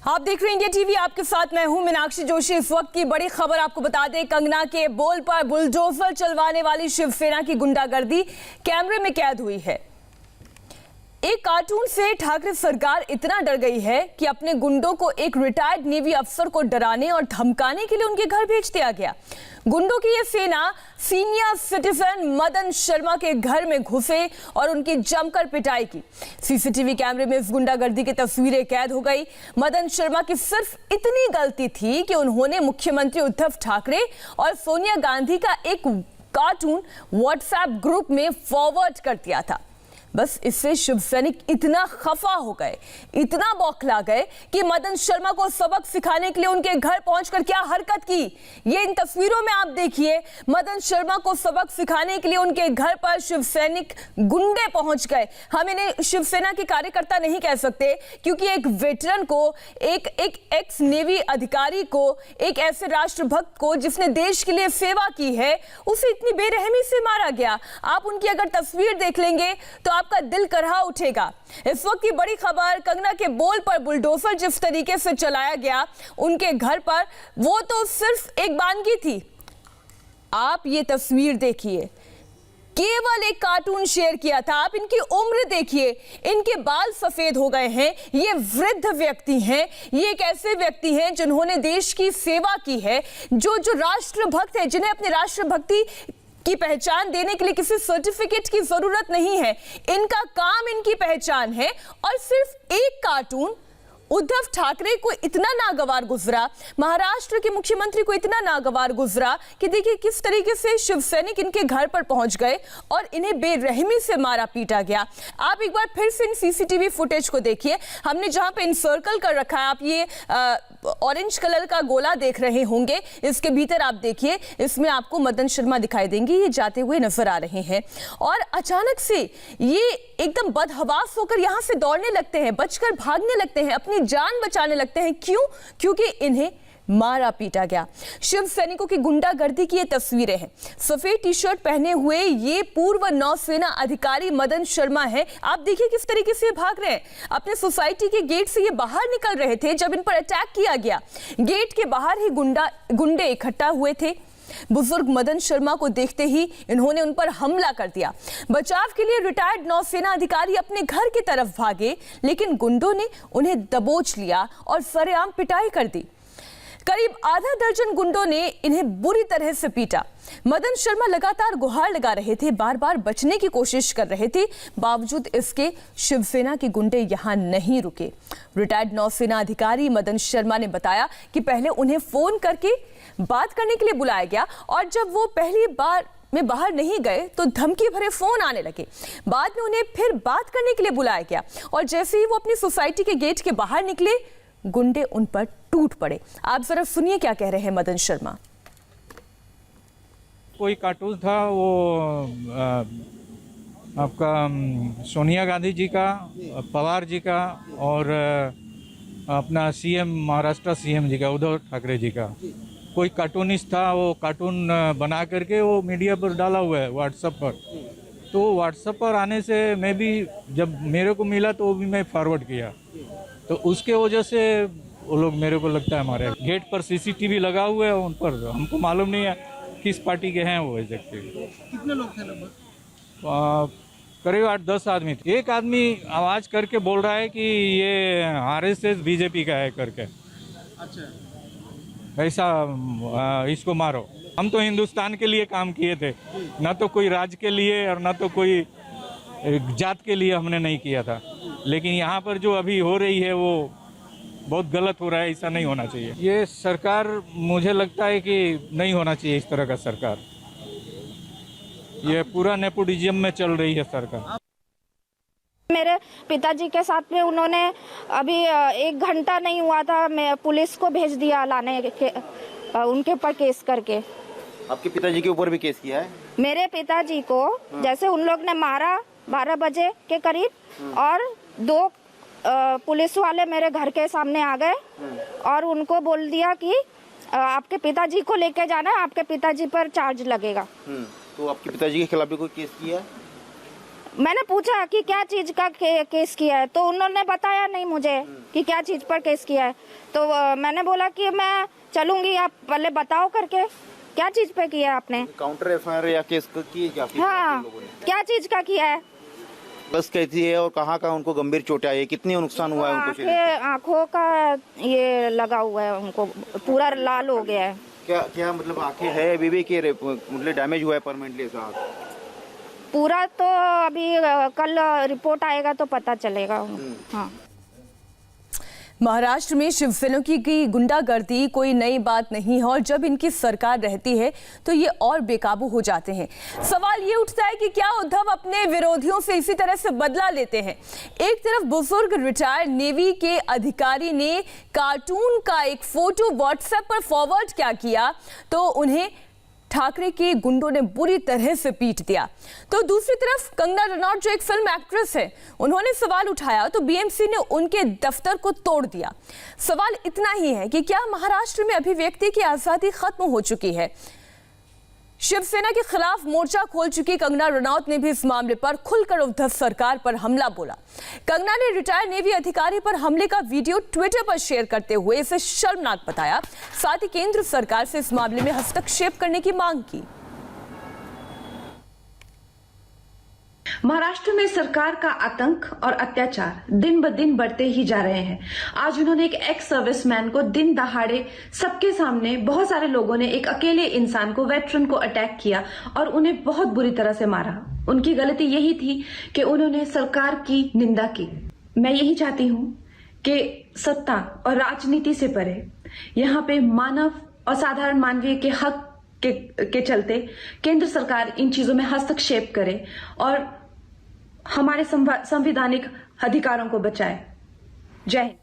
आप देख रहे हैं इंडिया टीवी, आपके साथ मैं हूं मीनाक्षी जोशी। इस वक्त की बड़ी खबर आपको बता दें, कंगना के बोल पर बुलडोजर चलवाने वाली शिवसेना की गुंडागर्दी कैमरे में कैद हुई है। एक कार्टून से ठाकरे सरकार इतना डर गई है कि अपने गुंडों को एक रिटायर्ड नेवी अफसर को डराने और धमकाने के लिए उनके घर भेज दिया गया। गुंडों की ये सेना सीनियर सिटीजन मदन शर्मा के घर में घुसे और उनकी जमकर पिटाई की। सीसीटीवी कैमरे में इस गुंडागर्दी की तस्वीरें कैद हो गई। मदन शर्मा की सिर्फ इतनी गलती थी कि उन्होंने मुख्यमंत्री उद्धव ठाकरे और सोनिया गांधी का एक कार्टून व्हाट्सएप ग्रुप में फॉरवर्ड कर दिया था। बस इससे शिव सैनिक इतना खफा हो गए, इतना बौखला गए कि मदन शर्मा को सबक सिखाने के लिए उनके घर पहुंचकर क्या हरकत की, ये इन तस्वीरों में आप देखिए। मदन शर्मा को सबक सिखाने के लिए उनके घर पर शिव सैनिक गुंडे पहुंच गए। हम इन्हें शिवसेना के कार्यकर्ता नहीं कह सकते, क्योंकि एक वेटरन को, एक एक्स नेवी अधिकारी को, एक ऐसे राष्ट्रभक्त को जिसने देश के लिए सेवा की है, उसे इतनी बेरहमी से मारा गया। आप उनकी अगर तस्वीर देख लेंगे तो आपका दिल करहा उठेगा। इस वक्त की बड़ी खबर, कंगना के बोल पर बुलडोजर जिस तरीके से चलाया गया उनके घर पर, वो तो सिर्फ एक वानगी थी। आप ये तस्वीर देखिए, केवल एक कार्टून शेयर किया था। आप इनकी उम्र देखिए, इनके बाल सफेद हो गए हैं। ये वृद्ध व्यक्ति हैं, ये एक ऐसे व्यक्ति हैं जिन्होंने देश की सेवा की है, जो राष्ट्रभक्त है, जिन्हें अपने राष्ट्रभक्ति की पहचान देने के लिए किसी सर्टिफिकेट की जरूरत नहीं है। इनका काम इनकी पहचान है। और सिर्फ एक कार्टून उद्धव ठाकरे को इतना नागवार गुजरा, महाराष्ट्र के मुख्यमंत्री को इतना नागवार गुजरा कि देखिए किस तरीके से शिवसैनिक इनके घर पर पहुंच गए और इन्हें बेरहमी से मारा पीटा गया। आप एक बार फिर से इन सीसीटीवी फुटेज को देखिए। हमने जहां पे इनसर्कल कर रखा है, आप ये ऑरेंज कलर का गोला देख रहे होंगे, इसके भीतर आप देखिए, इसमें आपको मदन शर्मा दिखाई देंगे, ये जाते हुए नजर आ रहे हैं। और अचानक से ये एकदम बदहवास होकर यहां से दौड़ने लगते हैं, बचकर भागने लगते हैं, अपनी जान बचाने लगते हैं। क्यों? क्योंकि इन्हें मारा पीटा गया। शिव सैनिकों की गुंडागर्दी की ये तस्वीरें हैं। सफेद टी शर्ट पहने हुए ये पूर्व नौसेना अधिकारी मदन शर्मा है। आप देखिए किस तरीके से भाग रहे हैं। अपने सोसाइटी के गेट से ये बाहर निकल रहे थे जब इन पर अटैक किया गया। गेट के बाहर ही गुंडे इकट्ठा हुए थे। बुजुर्ग मदन शर्मा को देखते ही इन्होंने उन पर हमला कर दिया। बचाव के लिए रिटायर्ड नौसेना अधिकारी अपने घर की तरफ भागे, लेकिन गुंडों ने उन्हें दबोच लिया और सरेआम पिटाई कर दी। करीब आधा दर्जन गुंडों ने इन्हें बुरी तरह से पीटा। मदन शर्मा लगातार गुहार लगा रहे थे, बार बार बचने की कोशिश कर रहे थे। बावजूद इसके शिवसेना के गुंडे यहां नहीं रुके। रिटायर्ड नौसेना अधिकारी मदन शर्मा ने बताया कि पहले उन्हें फोन करके बात करने के लिए बुलाया गया, और जब वो पहली बार में बाहर नहीं गए तो धमकी भरे फोन आने लगे। बाद में उन्हें फिर बात करने के लिए बुलाया गया, और जैसे ही वो अपनी सोसाइटी के गेट के बाहर निकले, गुंडे उन पर टूट पड़े। आप जरा सुनिए क्या कह रहे हैं मदन शर्मा। कोई कार्टून था, वो आपका सोनिया गांधी जी का, पवार जी का, और अपना सीएम, महाराष्ट्र सीएम जी का, उद्धव ठाकरे जी का। कोई कार्टूनिस्ट था, वो कार्टून बना करके वो मीडिया पर डाला हुआ है व्हाट्सएप पर। तो व्हाट्सएप पर आने से मैं भी, जब मेरे को मिला तो वो भी मैं फॉरवर्ड किया, तो उसके वजह से वो लोग, मेरे को लगता है हमारे गेट पर सीसीटीवी लगा हुआ है, उन पर हमको मालूम नहीं है किस पार्टी के हैं वो एग्जैक्टली। कितने लोग थे लगभग? करीब 8-10 आदमी थे। एक आदमी आवाज़ करके बोल रहा है कि ये आरएसएस बीजेपी का है करके। अच्छा, ऐसा इसको मारो। हम तो हिंदुस्तान के लिए काम किए थे, ना तो कोई राज्य के लिए और ना तो कोई जात के लिए हमने नहीं किया था। लेकिन यहाँ पर जो अभी हो रही है वो बहुत गलत हो रहा है, ऐसा नहीं होना चाहिए। ये सरकार, मुझे लगता है कि नहीं होना चाहिए इस तरह का सरकार। ये पूरा नेपोटिज्म में चल रही है सरकार। मेरे पिताजी के साथ में उन्होंने अभी 1 घंटा नहीं हुआ था, मैं पुलिस को भेज दिया लाने के, उनके ऊपर केस करके। आपके पिताजी के ऊपर भी केस किया है? मेरे पिताजी को जैसे उन लोग ने मारा 12 बजे के करीब, और 2 पुलिस वाले मेरे घर के सामने आ गए और उनको बोल दिया कि आपके पिताजी को लेके जाना है, आपके पिताजी पर चार्ज लगेगा। तो आपके पिताजी के खिलाफ भी कोई केस किया है? मैंने पूछा कि क्या चीज का केस किया है, तो उन्होंने बताया नहीं मुझे कि क्या चीज पर केस किया है। तो मैंने बोला कि मैं चलूंगी, आप पहले बताओ करके क्या चीज पे किया है आपने। काउंटर एफआईआर या केस की क्या हाँ, क्या चीज का किया है। बस कैसी है और कहाँ का उनको गंभीर चोटें आई है, कितनी नुकसान हुआ है उनको शरीर? आँखों का ये लगा हुआ है, उनको पूरा लाल हो गया है। क्या क्या मतलब आंखें है अभी भी कि मतलब डैमेज हुआ है परमानेंटली ऐसा? पूरा तो अभी कल रिपोर्ट आएगा तो पता चलेगा। हाँ, महाराष्ट्र में शिवसेना की गुंडागर्दी कोई नई बात नहीं है और जब इनकी सरकार रहती है तो ये और बेकाबू हो जाते हैं। सवाल ये उठता है कि क्या उद्धव अपने विरोधियों से इसी तरह से बदला लेते हैं। एक तरफ बुजुर्ग रिटायर्ड नेवी के अधिकारी ने कार्टून का एक फोटो व्हाट्सएप पर फॉरवर्ड क्या किया तो उन्हें ठाकरे के गुंडों ने बुरी तरह से पीट दिया। तो दूसरी तरफ कंगना रनौत जो एक फिल्म एक्ट्रेस है, उन्होंने सवाल उठाया तो बीएमसी ने उनके दफ्तर को तोड़ दिया। सवाल इतना ही है कि क्या महाराष्ट्र में अभिव्यक्ति की आजादी खत्म हो चुकी है। शिवसेना के खिलाफ मोर्चा खोल चुकी कंगना रनौत ने भी इस मामले पर खुलकर उद्धव सरकार पर हमला बोला। कंगना ने रिटायर्ड नेवी अधिकारी पर हमले का वीडियो ट्विटर पर शेयर करते हुए इसे शर्मनाक बताया, साथ ही केंद्र सरकार से इस मामले में हस्तक्षेप करने की मांग की। महाराष्ट्र में सरकार का आतंक और अत्याचार दिन ब दिन बढ़ते ही जा रहे हैं। आज उन्होंने एक एक्स सर्विसमैन को दिन दहाड़े सबके सामने बहुत सारे लोगों ने एक अकेले इंसान को, वेटरन को अटैक किया और उन्हें बहुत बुरी तरह से मारा। उनकी गलती यही थी कि उन्होंने सरकार की निंदा की। मैं यही चाहती हूं कि सत्ता और राजनीति से परे यहाँ पे मानव और साधारण मानवीय के हक के चलते केंद्र सरकार इन चीजों में हस्तक्षेप करे और हमारे संवैधानिक अधिकारों को बचाए। जय हिंद।